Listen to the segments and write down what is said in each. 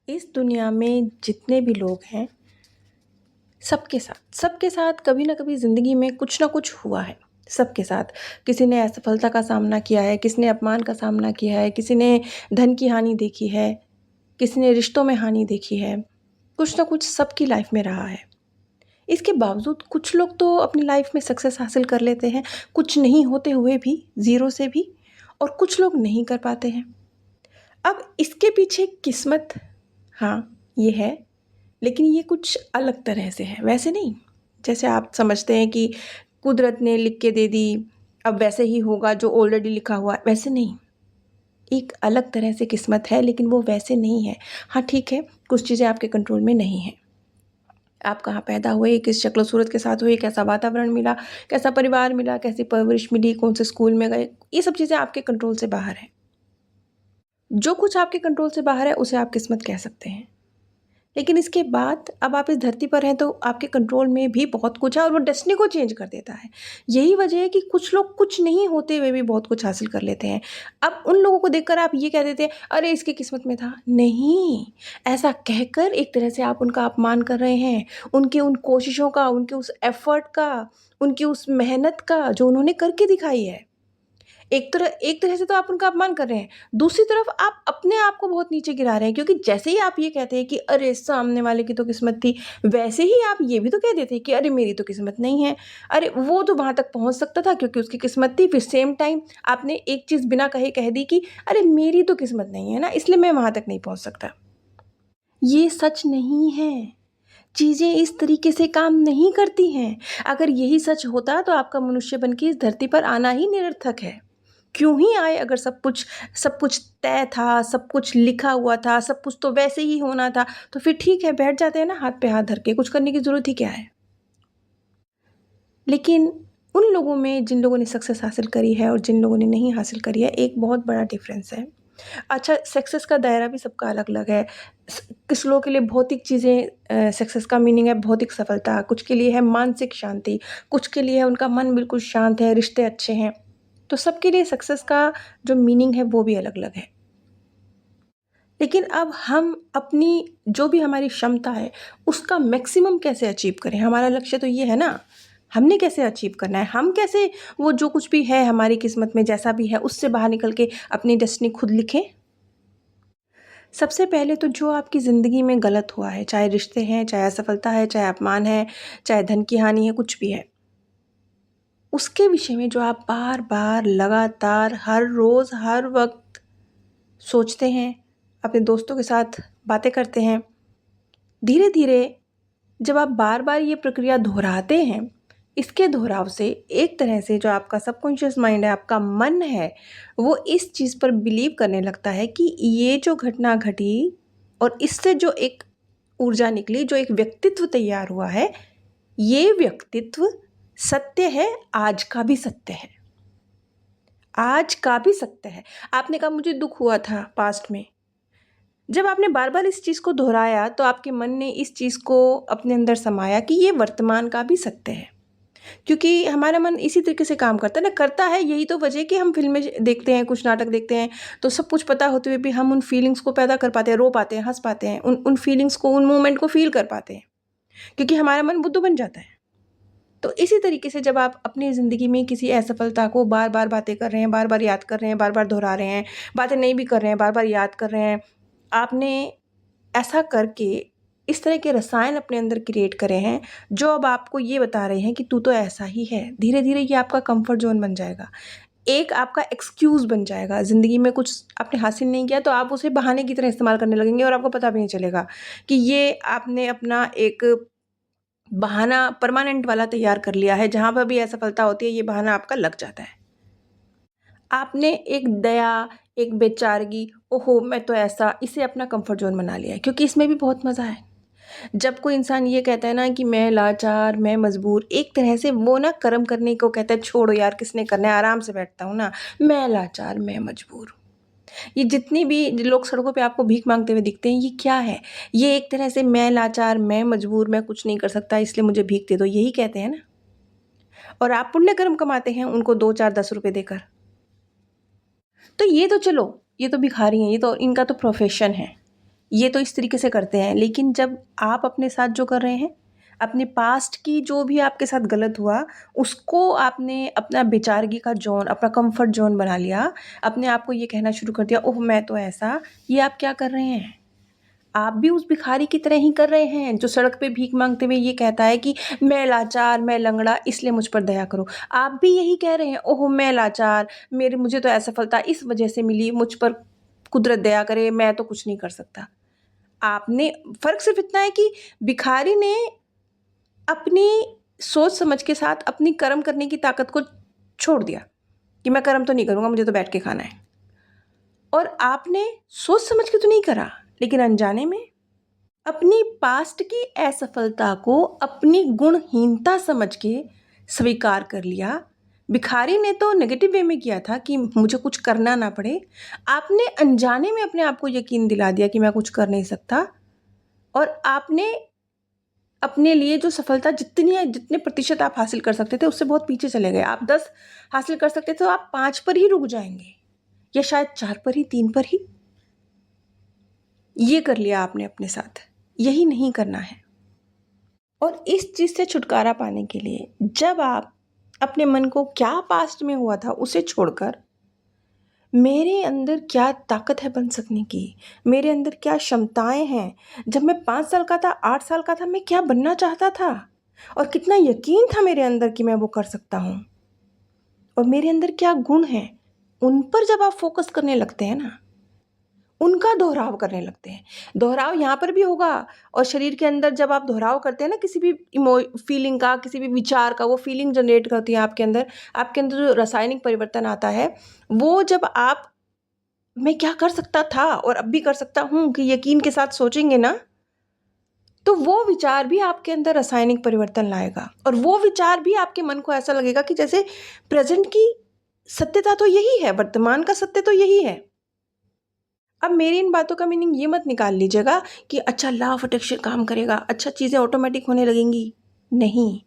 इस दुनिया में जितने भी लोग हैं, सबके साथ कभी ना कभी ज़िंदगी में कुछ ना कुछ हुआ है। सबके साथ किसी ने असफलता का सामना किया है, किसी ने अपमान का सामना किया है, किसी ने धन की हानि देखी है, किसी ने रिश्तों में हानि देखी है। कुछ ना कुछ सबकी लाइफ में रहा है। इसके बावजूद कुछ लोग तो अपनी लाइफ में सक्सेस हासिल कर लेते हैं, कुछ नहीं होते हुए भी, ज़ीरो से भी, और कुछ लोग नहीं कर पाते हैं। अब इसके पीछे किस्मत, हाँ, ये है, लेकिन ये कुछ अलग तरह से है, वैसे नहीं। जैसे आप समझते हैं कि कुदरत ने लिख के दे दी, अब वैसे ही होगा जो ऑलरेडी लिखा हुआ है, वैसे नहीं। एक अलग तरह से किस्मत है, लेकिन वो वैसे नहीं है। हाँ, ठीक है, कुछ चीज़ें आपके कंट्रोल में नहीं हैं। आप कहाँ पैदा हुए, किस शक्ल सूरत के साथ हुए, कैसा वातावरण मिला, कैसा परिवार मिला, कैसी परवरिश मिली, कौन से स्कूल में गए, ये सब चीज़ें आपके कंट्रोल से बाहर हैं। जो कुछ आपके कंट्रोल से बाहर है, उसे आप किस्मत कह सकते हैं। लेकिन इसके बाद अब आप इस धरती पर हैं, तो आपके कंट्रोल में भी बहुत कुछ है, और वो डेस्टिनी को चेंज कर देता है। यही वजह है कि कुछ लोग कुछ नहीं होते हुए भी बहुत कुछ हासिल कर लेते हैं। अब उन लोगों को देखकर आप ये कह देते हैं, अरे इसकी किस्मत में था। नहीं, ऐसा कहकर एक तरह से आप उनका अपमान कर रहे हैं, उनकी उन कोशिशों का, उनके उस एफर्ट का, उनकी उस मेहनत का जो उन्होंने करके दिखाई है। एक तरह से तो आप उनका अपमान कर रहे हैं, दूसरी तरफ आप अपने आप को बहुत नीचे गिरा रहे हैं, क्योंकि जैसे ही आप ये कहते हैं कि अरे सामने वाले की तो किस्मत थी, वैसे ही आप ये भी तो कह देते हैं कि अरे मेरी तो किस्मत नहीं है। अरे वो तो वहाँ तक पहुँच सकता था क्योंकि उसकी किस्मत थी, फिर सेम टाइम आपने एक चीज़ बिना कहे कह दी कि अरे मेरी तो किस्मत नहीं है ना, इसलिए मैं वहाँ तक नहीं पहुँच सकता। ये सच नहीं है। चीज़ें इस तरीके से काम नहीं करती हैं। अगर यही सच होता तो आपका मनुष्य बन के इस धरती पर आना ही निरर्थक है। क्यों ही आए, अगर सब कुछ तय था, सब कुछ लिखा हुआ था, सब कुछ तो वैसे ही होना था, तो फिर ठीक है, बैठ जाते हैं ना हाथ पे हाथ धर के, कुछ करने की ज़रूरत ही क्या है? लेकिन उन लोगों में जिन लोगों ने सक्सेस हासिल करी है और जिन लोगों ने नहीं हासिल करी है, एक बहुत बड़ा डिफ़रेंस है। अच्छा, सक्सेस का दायरा भी सबका अलग-अलग है। किस लोगों के लिए भौतिक चीज़ें सक्सेस का मीनिंग है भौतिक सफलता, कुछ के लिए है मानसिक शांति, कुछ के लिए है उनका मन बिल्कुल शांत है, रिश्ते अच्छे हैं। तो सबके लिए सक्सेस का जो मीनिंग है वो भी अलग-अलग है। लेकिन अब हम अपनी जो भी हमारी क्षमता है, उसका मैक्सिमम कैसे अचीव करें? हमारा लक्ष्य तो ये है ना, हमने कैसे अचीव करना है? हम कैसे वो जो कुछ भी है हमारी किस्मत में जैसा भी है, उससे बाहर निकल के अपनी डेस्टिनी खुद लिखें? सबसे पहले तो जो आपकी ज़िंदगी में गलत हुआ है, चाहे रिश्ते हैं, चाहे असफलता है, चाहे अपमान है, चाहे धन की हानि है, कुछ भी है, उसके विषय में जो आप बार-बार लगातार हर रोज़, हर वक़्त सोचते हैं, अपने दोस्तों के साथ बातें करते हैं, धीरे-धीरे जब आप बार-बार ये प्रक्रिया दोहराते हैं, इसके दोहराव से एक तरह से जो आपका सबकॉन्शियस माइंड है, आपका मन है, वो इस चीज़ पर बिलीव करने लगता है कि ये जो घटना घटी और इससे जो एक ऊर्जा निकली, जो एक व्यक्तित्व तैयार हुआ है, ये व्यक्तित्व सत्य है, आज का भी सत्य है। आज का भी सत्य है। आपने कहा मुझे दुःख हुआ था पास्ट में। जब आपने बार-बार इस चीज़ को दोहराया, तो आपके मन ने इस चीज़ को अपने अंदर समाया कि ये वर्तमान का भी सत्य है। क्योंकि हमारा मन इसी तरीके से काम करता है ना, करता है, यही तो वजह है कि हम फ़िल्में देखते हैं, कुछ नाटक देखते हैं, तो सब कुछ पता होते हुए भी हम उन फीलिंग्स को पैदा कर पाते हैं, रो पाते हैं, हँस पाते हैं, उन उन फीलिंग्स को, उन मोमेंट को फ़ील कर पाते हैं, क्योंकि हमारा मन बुद्धू बन जाता है। तो इसी तरीके से जब आप अपनी ज़िंदगी में किसी असफलता को बार-बार बातें कर रहे हैं, बार-बार याद कर रहे हैं, बार-बार दोहरा रहे हैं, बातें नहीं भी कर रहे हैं, बार-बार याद कर रहे हैं, आपने ऐसा करके इस तरह के रसायन अपने अंदर क्रिएट करे हैं, जो अब आपको ये बता रहे हैं कि तू तो ऐसा ही है। धीरे-धीरे ये आपका कम्फर्ट ज़ोन बन जाएगा। एक आपका एक्सक्यूज़ बन जाएगा। ज़िंदगी में कुछ आपने हासिल नहीं किया, तो आप उसे बहाने की तरह इस्तेमाल करने लगेंगे और आपको पता भी नहीं चलेगा कि ये आपने अपना एक बहाना परमानेंट वाला तैयार कर लिया है। जहाँ पर भी असफलता होती है, ये बहाना आपका लग जाता है। आपने एक दया, एक बेचारगी, ओहो! मैं तो ऐसा, इसे अपना कम्फर्ट ज़ोन बना लिया है, क्योंकि इसमें भी बहुत मज़ा है। जब कोई इंसान ये कहता है ना कि मैं लाचार, मैं मजबूर, एक तरह से वो ना कर्म करने को कहता है, छोड़ो यार किसने करना है, आराम से बैठता हूँ ना, मैं लाचार, मैं मजबूर। ये जितनी भी लोग सड़कों पे आपको भीख मांगते हुए दिखते हैं, ये क्या है? ये एक तरह से मैं लाचार, मैं मजबूर, मैं कुछ नहीं कर सकता इसलिए मुझे भीख दे दो, यही कहते हैं ना। और आप पुण्य कर्म कमाते हैं उनको 2, 4, 10 रुपए देकर। तो ये तो चलो, ये तो भिखारी हैं, ये तो इनका तो प्रोफ़ेशन है। ये तो इस तरीके से करते हैं, लेकिन जब आप अपने साथ जो कर रहे हैं, अपने पास्ट की जो भी आपके साथ गलत हुआ, उसको आपने अपना बेचारगी का ज़ोन, अपना कंफर्ट ज़ोन बना लिया, अपने आप को ये कहना शुरू कर दिया, ओह मैं तो ऐसा, ये आप क्या कर रहे हैं? आप भी उस भिखारी की तरह ही कर रहे हैं जो सड़क पे भीख मांगते हुए ये कहता है कि मैं लाचार, मैं लंगड़ा, इसलिए मुझ पर दया करो। आप भी यही कह रहे हैं, ओह मैं लाचार, मेरे मुझे तो असफलता इस वजह से मिली, मुझ पर कुदरत दया करे, मैं तो कुछ नहीं कर सकता। आपने, फ़र्क सिर्फ़ इतना है कि भिखारी ने अपनी सोच समझ के साथ अपनी कर्म करने की ताकत को छोड़ दिया कि मैं कर्म तो नहीं करूँगा, मुझे तो बैठ के खाना है। और आपने सोच समझ के तो नहीं करा, लेकिन अनजाने में अपनी पास्ट की असफलता को अपनी गुणहीनता समझ के स्वीकार कर लिया। भिखारी ने तो नेगेटिव वे में किया था कि मुझे कुछ करना ना पड़े। आपने अनजाने में अपने आप को यकीन दिला दिया कि मैं कुछ कर नहीं सकता, और आपने अपने लिए जो सफलता जितने प्रतिशत आप हासिल कर सकते थे उससे बहुत पीछे चले गए। आप 10 हासिल कर सकते थे तो आप 5 पर ही रुक जाएंगे, या शायद 4 पर ही, 3 पर ही। ये कर लिया आपने अपने साथ, यही नहीं करना है। और इस चीज़ से छुटकारा पाने के लिए जब आप अपने मन को क्या पास्ट में हुआ था उसे छोड़कर मेरे अंदर क्या ताकत है बन सकने की, मेरे अंदर क्या क्षमताएं हैं, जब मैं 5 साल का था, 8 साल का था, मैं क्या बनना चाहता था और कितना यकीन था मेरे अंदर कि मैं वो कर सकता हूँ, और मेरे अंदर क्या गुण हैं, उन पर जब आप फोकस करने लगते हैं ना, उनका दोहराव करने लगते हैं। दोहराव यहाँ पर भी होगा, और शरीर के अंदर जब आप दोहराव करते हैं ना किसी भी फीलिंग का, किसी भी विचार का, वो फीलिंग जनरेट करती है आपके अंदर जो रासायनिक परिवर्तन आता है, वो जब आप मैं क्या कर सकता था और अब भी कर सकता हूँ कि यकीन के साथ सोचेंगे ना, तो वो विचार भी आपके अंदर रासायनिक परिवर्तन लाएगा, और वो विचार भी आपके मन को ऐसा लगेगा कि जैसे प्रेजेंट की सत्यता तो यही है, वर्तमान का सत्य तो यही है। अब मेरी इन बातों का मीनिंग ये मत निकाल लीजिएगा कि अच्छा लॉ ऑफ अट्रैक्शन काम करेगा, अच्छा चीज़ें ऑटोमेटिक होने लगेंगी। नहीं,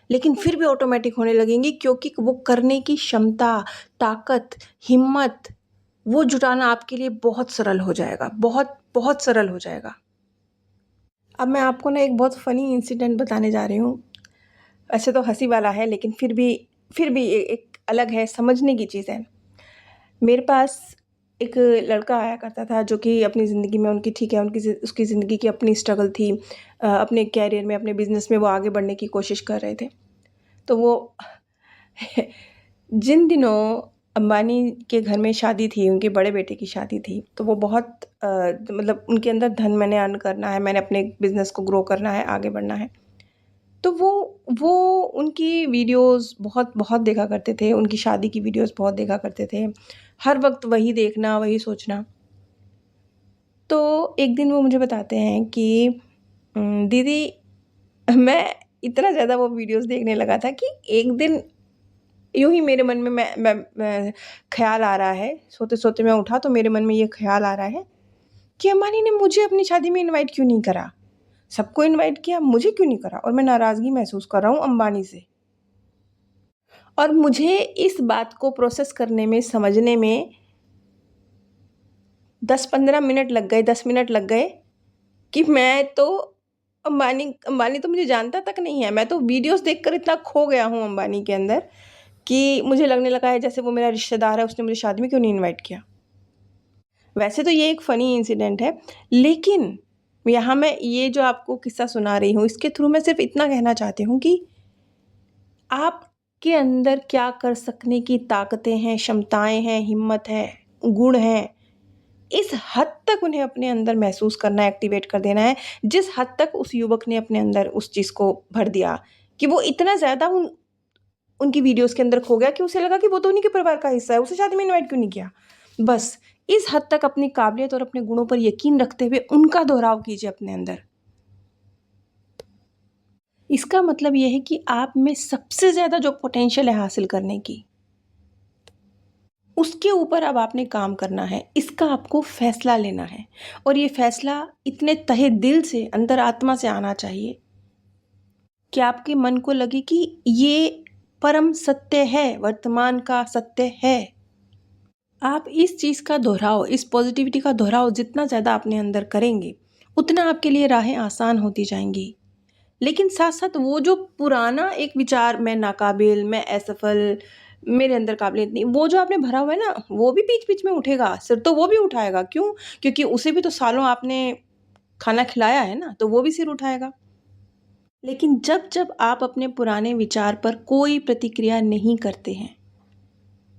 लेकिन फिर भी ऑटोमेटिक होने लगेंगी, क्योंकि वो करने की क्षमता, ताकत, हिम्मत, वो जुटाना आपके लिए बहुत सरल हो जाएगा, बहुत बहुत सरल हो जाएगा। अब मैं आपको ना एक बहुत फ़नी इंसिडेंट बताने जा रही हूँ। वैसे तो हँसी वाला है, लेकिन फिर भी एक अलग है, समझने की चीज़ है। मेरे पास एक लड़का आया करता था जो कि अपनी ज़िंदगी में, उनकी ठीक है, उसकी ज़िंदगी की अपनी स्ट्रगल थी। अपने कैरियर में, अपने बिज़नेस में वो आगे बढ़ने की कोशिश कर रहे थे। तो वो जिन दिनों अंबानी के घर में शादी थी, उनके बड़े बेटे की शादी थी, तो वो बहुत मतलब उनके अंदर धन मैंने अर्न करना है, मैंने अपने बिज़नेस को ग्रो करना है, आगे बढ़ना है। तो वो उनकी वीडियोज़ बहुत बहुत देखा करते थे, उनकी शादी की वीडियोज़ बहुत देखा करते थे। हर वक़्त वही देखना, वही सोचना। तो एक दिन वो मुझे बताते हैं कि दीदी, मैं इतना ज़्यादा वो वीडियोज़ देखने लगा था कि एक दिन यूँ ही मेरे मन में मैं ख़्याल आ रहा है, सोते-सोते मैं उठा तो मेरे मन में ये ख़्याल आ रहा है कि अंबानी ने मुझे अपनी शादी में इनवाइट क्यों नहीं करा? सबको इनवाइट किया, मुझे क्यों नहीं करा? और मैं नाराज़गी महसूस कर रहा हूँ अंबानी से। और मुझे इस बात को प्रोसेस करने में, समझने में 10-15 मिनट लग गए, 10 मिनट लग गए कि मैं तो अंबानी अंबानी तो मुझे जानता तक नहीं है। मैं तो वीडियोज़ देखकर इतना खो गया हूँ अंबानी के अंदर कि मुझे लगने लगा है जैसे वो मेरा रिश्तेदार है, उसने मुझे शादी में क्यों नहीं इनवाइट किया। वैसे तो ये एक फ़नी इंसिडेंट है, लेकिन यहाँ मैं ये जो आपको किस्सा सुना रही हूँ, इसके थ्रू मैं सिर्फ़ इतना कहना चाहती हूँ कि आपके अंदर क्या कर सकने की ताकतें हैं, क्षमताएँ हैं, हिम्मत है, गुण हैं, इस हद तक उन्हें अपने अंदर महसूस करना है, एक्टिवेट कर देना है, जिस हद तक उस युवक ने अपने अंदर उस चीज़ को भर दिया कि वो इतना ज़्यादा उनकी वीडियोज़ के अंदर खो गया कि उसे लगा कि वो तो उन्हीं के परिवार का हिस्सा है, उसे शादी में इनवाइट क्यों नहीं किया? बस इस हद तक अपनी काबिलियत और अपने गुणों पर यकीन रखते हुए उनका दोहराव कीजिए अपने अंदर। इसका मतलब ये है कि आप में सबसे ज़्यादा जो पोटेंशियल है हासिल करने की, उसके ऊपर अब आपने काम करना है, इसका आपको फ़ैसला लेना है, और ये फ़ैसला इतने तहे दिल से, अंतरात्मा से आना चाहिए कि आपके मन को लगे कि ये परम सत्य है, वर्तमान का सत्य है। आप इस चीज़ का दोहराव, इस पॉजिटिविटी का दोहराव जितना ज़्यादा अपने अंदर करेंगे, उतना आपके लिए राहें आसान होती जाएँगी। लेकिन साथ-साथ वो जो पुराना एक विचार, मैं नाकाबिल, मैं असफल, मेरे अंदर काबिलियत नहीं, वो जो आपने भरा हुआ है ना, वो भी बीच-बीच में उठेगा, सिर तो वो भी उठाएगा। क्यों? क्योंकि उसे भी तो सालों आपने खाना खिलाया है ना, तो वो भी सिर उठाएगा। लेकिन जब-जब आप अपने पुराने विचार पर कोई प्रतिक्रिया नहीं करते हैं,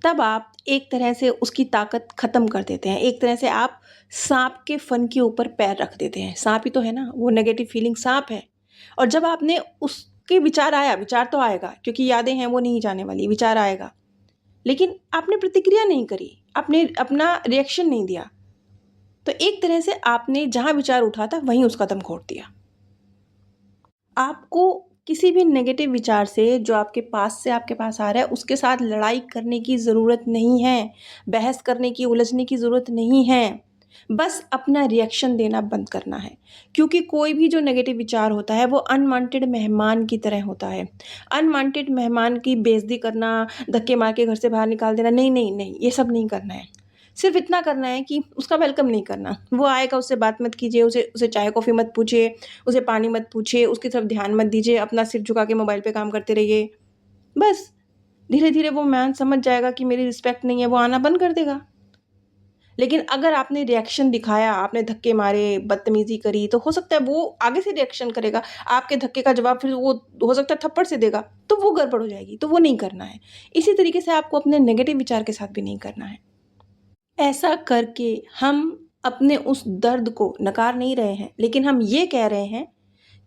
तब आप एक तरह से उसकी ताकत ख़त्म कर देते हैं। एक तरह से आप साँप के फन के ऊपर पैर रख देते हैं। साँप ही तो है ना, वो नेगेटिव फीलिंग साँप है। और जब आपने उसके विचार आया, विचार तो आएगा क्योंकि यादें हैं वो नहीं जाने वाली, विचार आएगा। लेकिन आपने प्रतिक्रिया नहीं करी, आपने अपना रिएक्शन नहीं दिया। तो एक तरह से आपने जहाँ विचार उठा था वहीं उसका दम घोंट दिया। आपको किसी भी नेगेटिव विचार से जो आपके पास से आपके पास आ रहा है, उसके साथ लड़ाई करने की ज़रूरत नहीं है, बहस करने की, उलझने की ज़रूरत नहीं है। बस अपना रिएक्शन देना बंद करना है, क्योंकि कोई भी जो नेगेटिव विचार होता है वो अनवांटेड मेहमान की तरह होता है। अनवांटेड मेहमान की बेइज़्ज़ती करना, धक्के मार के घर से बाहर निकाल देना, नहीं, नहीं, नहीं, ये सब नहीं करना है। सिर्फ़ इतना करना है कि उसका वेलकम नहीं करना। वो आएगा, उससे बात मत कीजिए, उसे उसे चाय-कॉफ़ी मत पूछिए, उसे पानी मत पूछिए, उसकी तरफ ध्यान मत दीजिए, अपना सिर झुका के मोबाइल पे काम करते रहिए। बस धीरे-धीरे वो मैन समझ जाएगा कि मेरी रिस्पेक्ट नहीं है, वो आना बंद कर देगा। लेकिन अगर आपने रिएक्शन दिखाया, आपने धक्के मारे, बदतमीज़ी करी, तो हो सकता है वो आगे से रिएक्शन करेगा। आपके धक्के का जवाब फिर वो हो सकता है थप्पड़ से देगा, तो वो गड़बड़ हो जाएगी, तो वो नहीं करना है। इसी तरीके से आपको अपने नेगेटिव विचार के साथ भी नहीं करना है। ऐसा करके हम अपने उस दर्द को नकार नहीं रहे हैं, लेकिन हम ये कह रहे हैं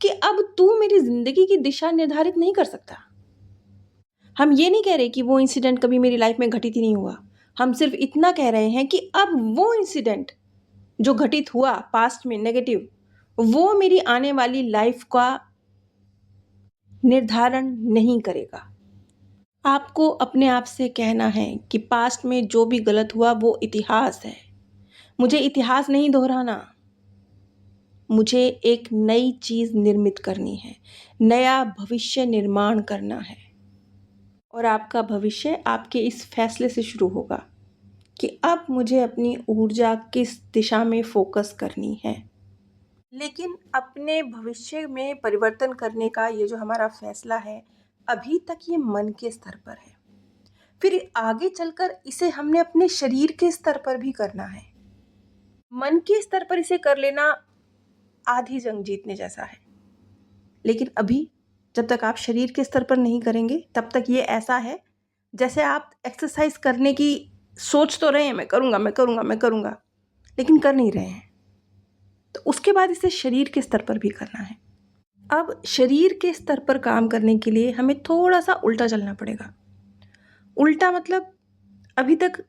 कि अब तू मेरी ज़िंदगी की दिशा निर्धारित नहीं कर सकता। हम ये नहीं कह रहे कि वो इंसिडेंट कभी मेरी लाइफ़ में घटित ही नहीं हुआ। हम सिर्फ़ इतना कह रहे हैं कि अब वो इंसिडेंट जो घटित हुआ पास्ट में नेगेटिव, वो मेरी आने वाली लाइफ़ का निर्धारण नहीं करेगा। आपको अपने आप से कहना है कि पास्ट में जो भी गलत हुआ वो इतिहास है। मुझे इतिहास नहीं दोहराना। मुझे एक नई चीज़ निर्मित करनी है, नया भविष्य निर्माण करना है। और आपका भविष्य आपके इस फैसले से शुरू होगा कि अब मुझे अपनी ऊर्जा किस दिशा में फ़ोकस करनी है। लेकिन अपने भविष्य में परिवर्तन करने का ये जो हमारा फैसला है, अभी तक ये मन के स्तर पर है। फिर आगे चलकर इसे हमने अपने शरीर के स्तर पर भी करना है। मन के स्तर पर इसे कर लेना आधी जंग जीतने जैसा है। लेकिन अभी जब तक आप शरीर के स्तर पर नहीं करेंगे, तब तक ये ऐसा है जैसे आप एक्सरसाइज करने की सोच तो रहे हैं, मैं करूँगा, मैं करूँगा, मैं करूँगा, लेकिन कर नहीं रहे हैं। तो उसके बाद इसे शरीर के स्तर पर भी करना है। अब शरीर के स्तर पर काम करने के लिए हमें थोड़ा-सा उल्टा चलना पड़ेगा। उल्टा मतलब अभी तक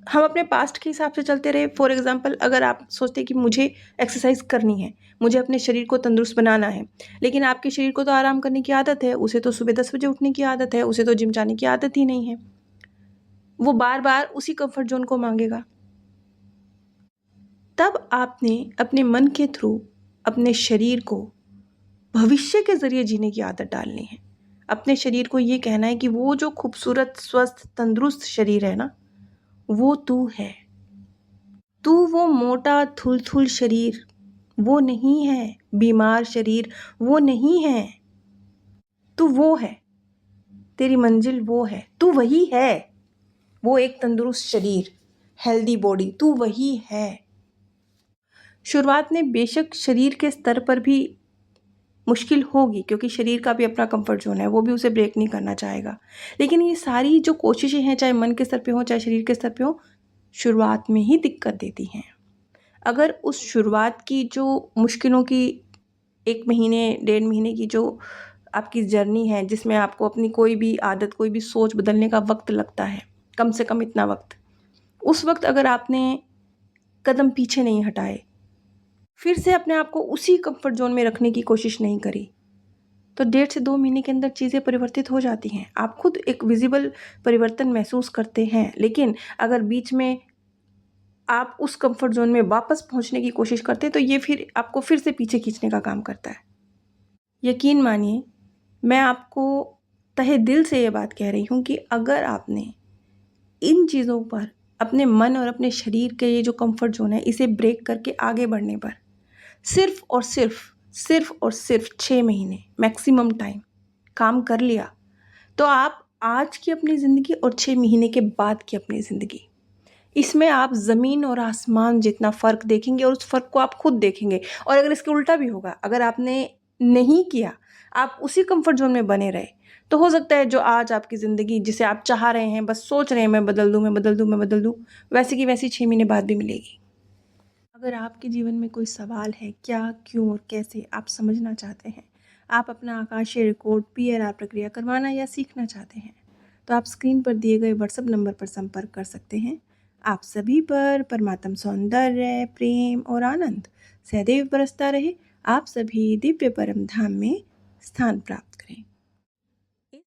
हम अपने पास्ट के हिसाब से चलते रहे। फॉर एग्ज़ाम्पल, अगर आप सोचते हैं कि मुझे एक्सरसाइज़ करनी है, मुझे अपने शरीर को तंदुरुस्त बनाना है, लेकिन आपके शरीर को तो आराम करने की आदत है, उसे तो सुबह 10 बजे उठने की आदत है, उसे तो जिम जाने की आदत ही नहीं है। वो बार-बार उसी कम्फ़र्ट ज़ोन को माँगेगा। तब आपने अपने मन के थ्रू अपने शरीर को भविष्य के ज़रिए जीने की आदत डालनी है। अपने शरीर को ये कहना है कि वो जो खूबसूरत, स्वस्थ, तंदुरुस्त शरीर है ना, वो तू है। तू वो मोटा थुल-थुल शरीर वो नहीं है, बीमार शरीर वो नहीं है। तू वो है, तेरी मंजिल वो है, तू वही है। वो एक तंदुरुस्त शरीर, हेल्दी बॉडी, तू वही है। शुरुआत में बेशक शरीर के स्तर पर भी मुश्किल होगी, क्योंकि शरीर का भी अपना कंफर्ट ज़ोन है, वो भी उसे ब्रेक नहीं करना चाहेगा। लेकिन ये सारी जो कोशिशें हैं, चाहे मन के स्तर पे हों, चाहे शरीर के स्तर पे हों, शुरुआत में ही दिक्कत देती हैं। अगर उस शुरुआत की जो मुश्किलों की 1 महीने, डेढ़ महीने की जो आपकी जर्नी है, जिसमें आपको अपनी कोई भी आदत, कोई भी सोच बदलने का वक़्त लगता है, कम से कम इतना वक़्त, उस वक़्त अगर आपने कदम पीछे नहीं हटाए, फिर से अपने आप को उसी कम्फ़र्ट ज़ोन में रखने की कोशिश नहीं करी, तो 1.5 से 2 महीने के अंदर चीज़ें परिवर्तित हो जाती हैं। आप खुद एक विज़िबल परिवर्तन महसूस करते हैं। लेकिन अगर बीच में आप उस कम्फ़र्ट ज़ोन में वापस पहुँचने की कोशिश करते हैं, तो ये फिर आपको फिर से पीछे खींचने का काम करता है। यकीन मानिए, मैं आपको तहे दिल से ये बात कह रही हूँ कि अगर आपने इन चीज़ों पर अपने मन और अपने शरीर के ये जो कंफर्ट जोन है इसे ब्रेक करके आगे बढ़ने पर सिर्फ और सिर्फ 6 महीने मैक्सिमम टाइम काम कर लिया, तो आप आज की अपनी ज़िंदगी और 6 महीने के बाद की अपनी ज़िंदगी, इसमें आप ज़मीन और आसमान जितना फ़र्क देखेंगे और उस फ़र्क को आप खुद देखेंगे। और अगर इसके उल्टा भी होगा, अगर आपने नहीं किया, आप उसी कंफर्ट जोन में बने रहे, तो हो सकता है जो आज आपकी ज़िंदगी जिसे आप चाह रहे हैं, बस सोच रहे हैं मैं बदल दूँ, मैं बदल दूँ, मैं बदल दूँ, वैसी की वैसी 6 महीने बाद भी मिलेगी। अगर आपके जीवन में कोई सवाल है, क्या, क्यों और कैसे आप समझना चाहते हैं, आप अपना आकाशीय रिकॉर्ड पीएलआर प्रक्रिया करवाना या सीखना चाहते हैं, तो आप स्क्रीन पर दिए गए व्हाट्सएप नंबर पर संपर्क कर सकते हैं। आप सभी पर परमात्म सौंदर्य, प्रेम और आनंद सदैव बरसता रहे। आप सभी दिव्य परम धाम में स्थान प्राप्त करें।